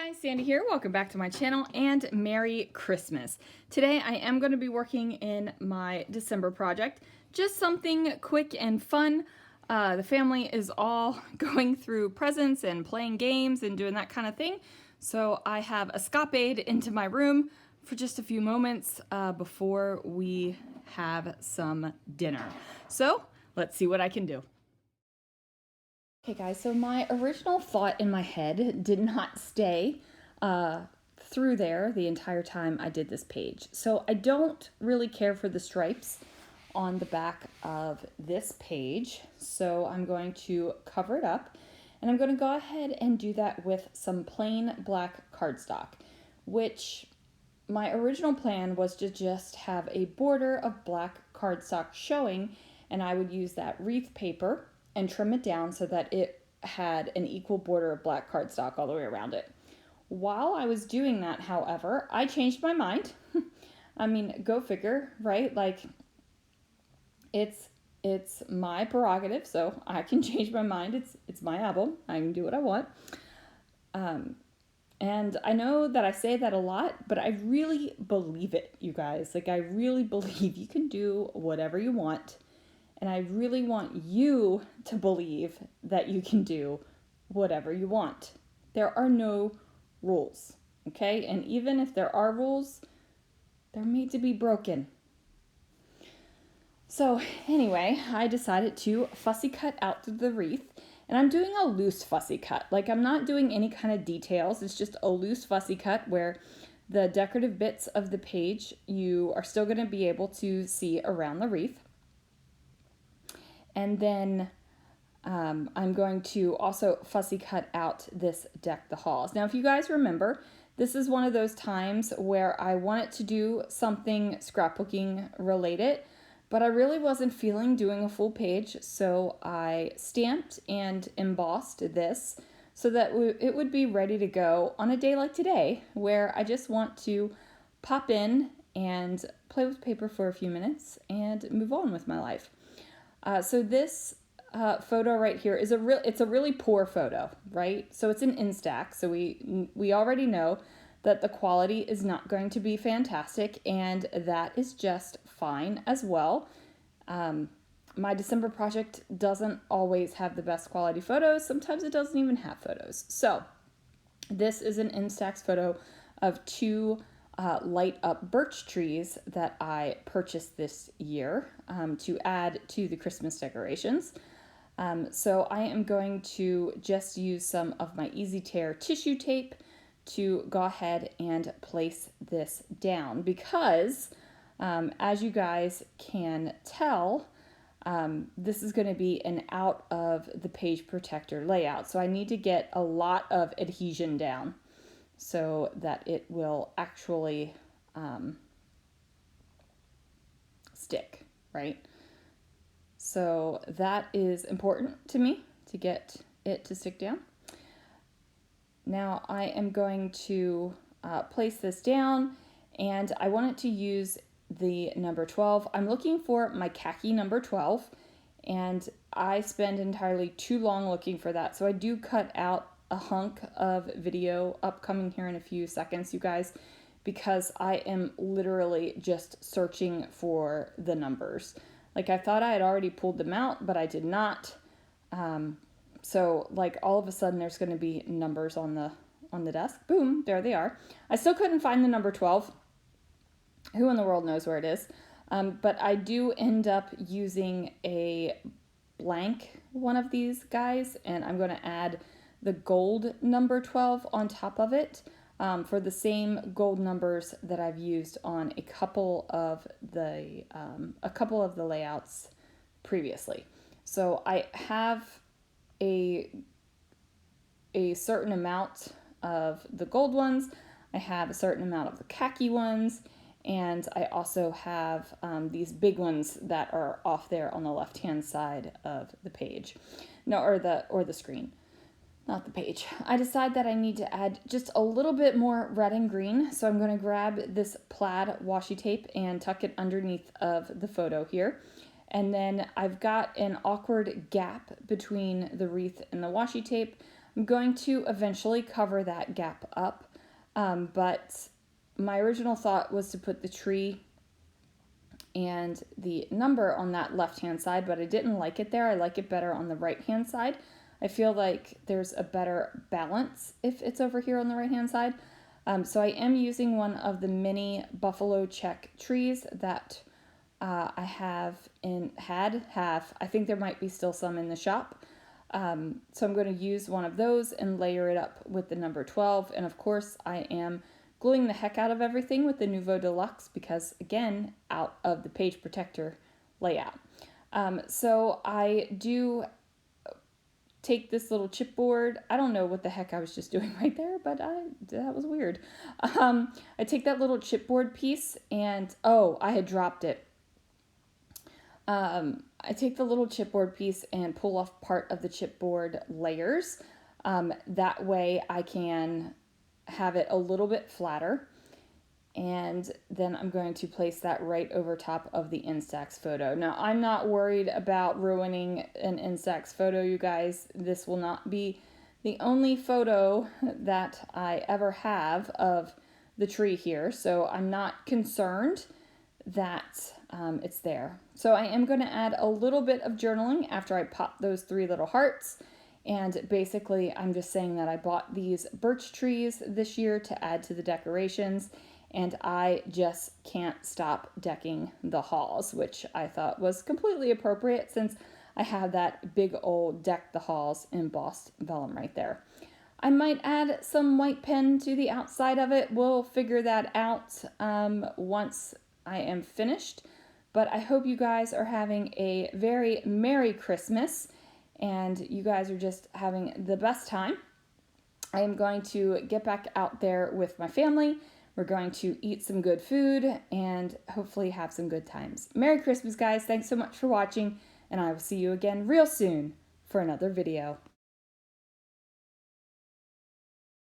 Guys, Sandy here. Welcome back to my channel and Merry Christmas. Today I am going to be working in my December project. Just something quick and fun. The family is all going through presents and playing games and doing that kind of thing. So I have escapade into my room for just a few moments before we have some dinner. So let's see what I can do. Okay guys, so my original thought in my head did not stay through there the entire time I did this page. So I don't really care for the stripes on the back of this page. So I'm going to cover it up, and I'm going to go ahead and do that with some plain black cardstock, which my original plan was to just have a border of black cardstock showing, and I would use that wreath paper and trim it down so that it had an equal border of black cardstock all the way around it. While I was doing that, however, I changed my mind. I mean, go figure, right? Like, it's my prerogative, so I can change my mind. It's my album. I can do what I want. And I know that I say that a lot, but I really believe it, you guys. Like, I really believe you can do whatever you want. And I really want you to believe that you can do whatever you want. There are no rules, okay? And even if there are rules, they're made to be broken. So anyway, I decided to fussy cut out the wreath. And I'm doing a loose fussy cut. Like, I'm not doing any kind of details. It's just a loose fussy cut where the decorative bits of the page you are still going to be able to see around the wreath. And then I'm going to also fussy cut out this Deck the Halls. Now, if you guys remember, this is one of those times where I wanted to do something scrapbooking related, but I really wasn't feeling doing a full page, so I stamped and embossed this so that it would be ready to go on a day like today, where I just want to pop in and play with paper for a few minutes and move on with my life. So this photo right here is it's a really poor photo, right? So it's an Instax, so we already know that the quality is not going to be fantastic, and that is just fine as well. My December project doesn't always have the best quality photos. Sometimes it doesn't even have photos. So this is an Instax photo of two light up birch trees that I purchased this year to add to the Christmas decorations. So I am going to just use some of my Easy Tear tissue tape to go ahead and place this down because as you guys can tell, this is going to be an out of the page protector layout. So I need to get a lot of adhesion down so that it will actually stick, right? So that is important to me, to get it to stick down. Now I am going to place this down, and I want it to use the number 12. I'm looking for my khaki number 12, and I spend entirely too long looking for that. So I do cut out a hunk of video upcoming here in a few seconds, you guys, because I am literally just searching for the numbers. Like, I thought I had already pulled them out, but I did not. So like all of a sudden there's going to be numbers on the desk. Boom, there they are. I still couldn't find the number 12. Who in the world knows where it is? But I do end up using a blank one of these guys, and I'm going to add the gold number 12 on top of it for the same gold numbers that I've used on a couple of the layouts previously. So I have a certain amount of the gold ones, I have a certain amount of the khaki ones, and I also have these big ones that are off there on the left hand side of the page. No, or the screen. Not the page. I decide that I need to add just a little bit more red and green. So I'm going to grab this plaid washi tape and tuck it underneath of the photo here. And then I've got an awkward gap between the wreath and the washi tape. I'm going to eventually cover that gap up, but my original thought was to put the tree and the number on that left-hand side, but I didn't like it there. I like it better on the right-hand side. I feel like there's a better balance if it's over here on the right-hand side. So I am using one of the mini buffalo check trees that I have I think there might be still some in the shop. So I'm going to use one of those and layer it up with the number 12. And of course I am gluing the heck out of everything with the Nouveau Deluxe because, again, out of the page protector layout. So I do take this little chipboard. I don't know what the heck I was just doing right there, but that was weird. I take that little chipboard piece and, oh, I had dropped it. I take the little chipboard piece and pull off part of the chipboard layers. That way I can have it a little bit flatter. And then I'm going to place that right over top of the Instax photo. Now, I'm not worried about ruining an Instax photo, you guys. This will not be the only photo that I ever have of the tree here, so I'm not concerned that it's there. So I am going to add a little bit of journaling after I pop those 3 little hearts. And basically, I'm just saying that I bought these birch trees this year to add to the decorations, and I just can't stop decking the halls, which I thought was completely appropriate since I have that big old Deck the Halls embossed vellum right there. I might add some white pen to the outside of it. We'll figure that out once I am finished. But I hope you guys are having a very Merry Christmas and you guys are just having the best time. I am going to get back out there with my family. We're going to eat some good food and hopefully have some good times. Merry Christmas, guys. Thanks so much for watching, and I will see you again real soon for another video.